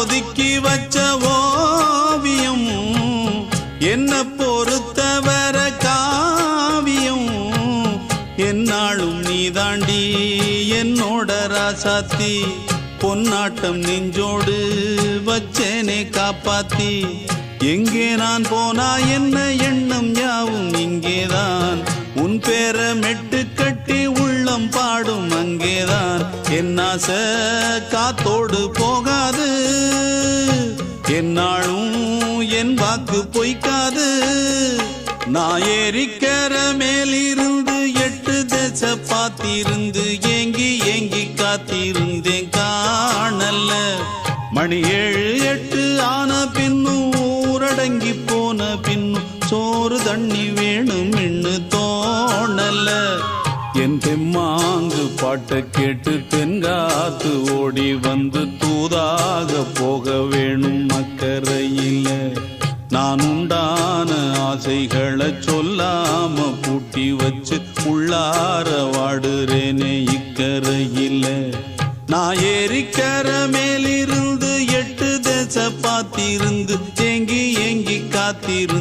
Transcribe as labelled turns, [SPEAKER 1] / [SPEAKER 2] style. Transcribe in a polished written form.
[SPEAKER 1] ஒதுக்கி வச்ச ஓவியம் என்ன பொறுத்தவர காவியம் என்னாலும் நீதாண்டி என்னோட ராசாத்தி பொன்னாட்டம் நெஞ்சோடு வச்சேனே காப்பாத்தி எங்கே நான் போனா என்ன எண்ணம் யாவும் இங்கேதான் உன் பேர மெட்டு கட்டி உள்ளம் பாடும் அங்கேதான் என் ஆசை காத்தோடு போகாது என்னாலும் என் வாக்கு பொய்க்காது நான் ஏறிக்கிற மேலிருந்து 8 தேச பார்த்திருந்து ஏங்கி ஏங்கி காத்திருந்தேன் காணல்ல மணி 7 8 ஆன பின்னும் ஊரடங்கி போன பின்னும் சோறு தண்ணி வேணும் இன்னு தோணல்ல என் தெம்மாங்கு பாட்டை கேட்டு தென்காத்து ஓடி வந்து தூதாக போக வேணும் அக்கறையில நான் உண்டான ஆசைகளை சொல்லாம பூட்டி வச்சு உள்ளார வாடுறேனே இக்கரையில நான் ஏறிக்கிற மேலிருந்து 8 தேச பார்த்திருந்து ஏங்கி ஏங்கி காத்திருந்து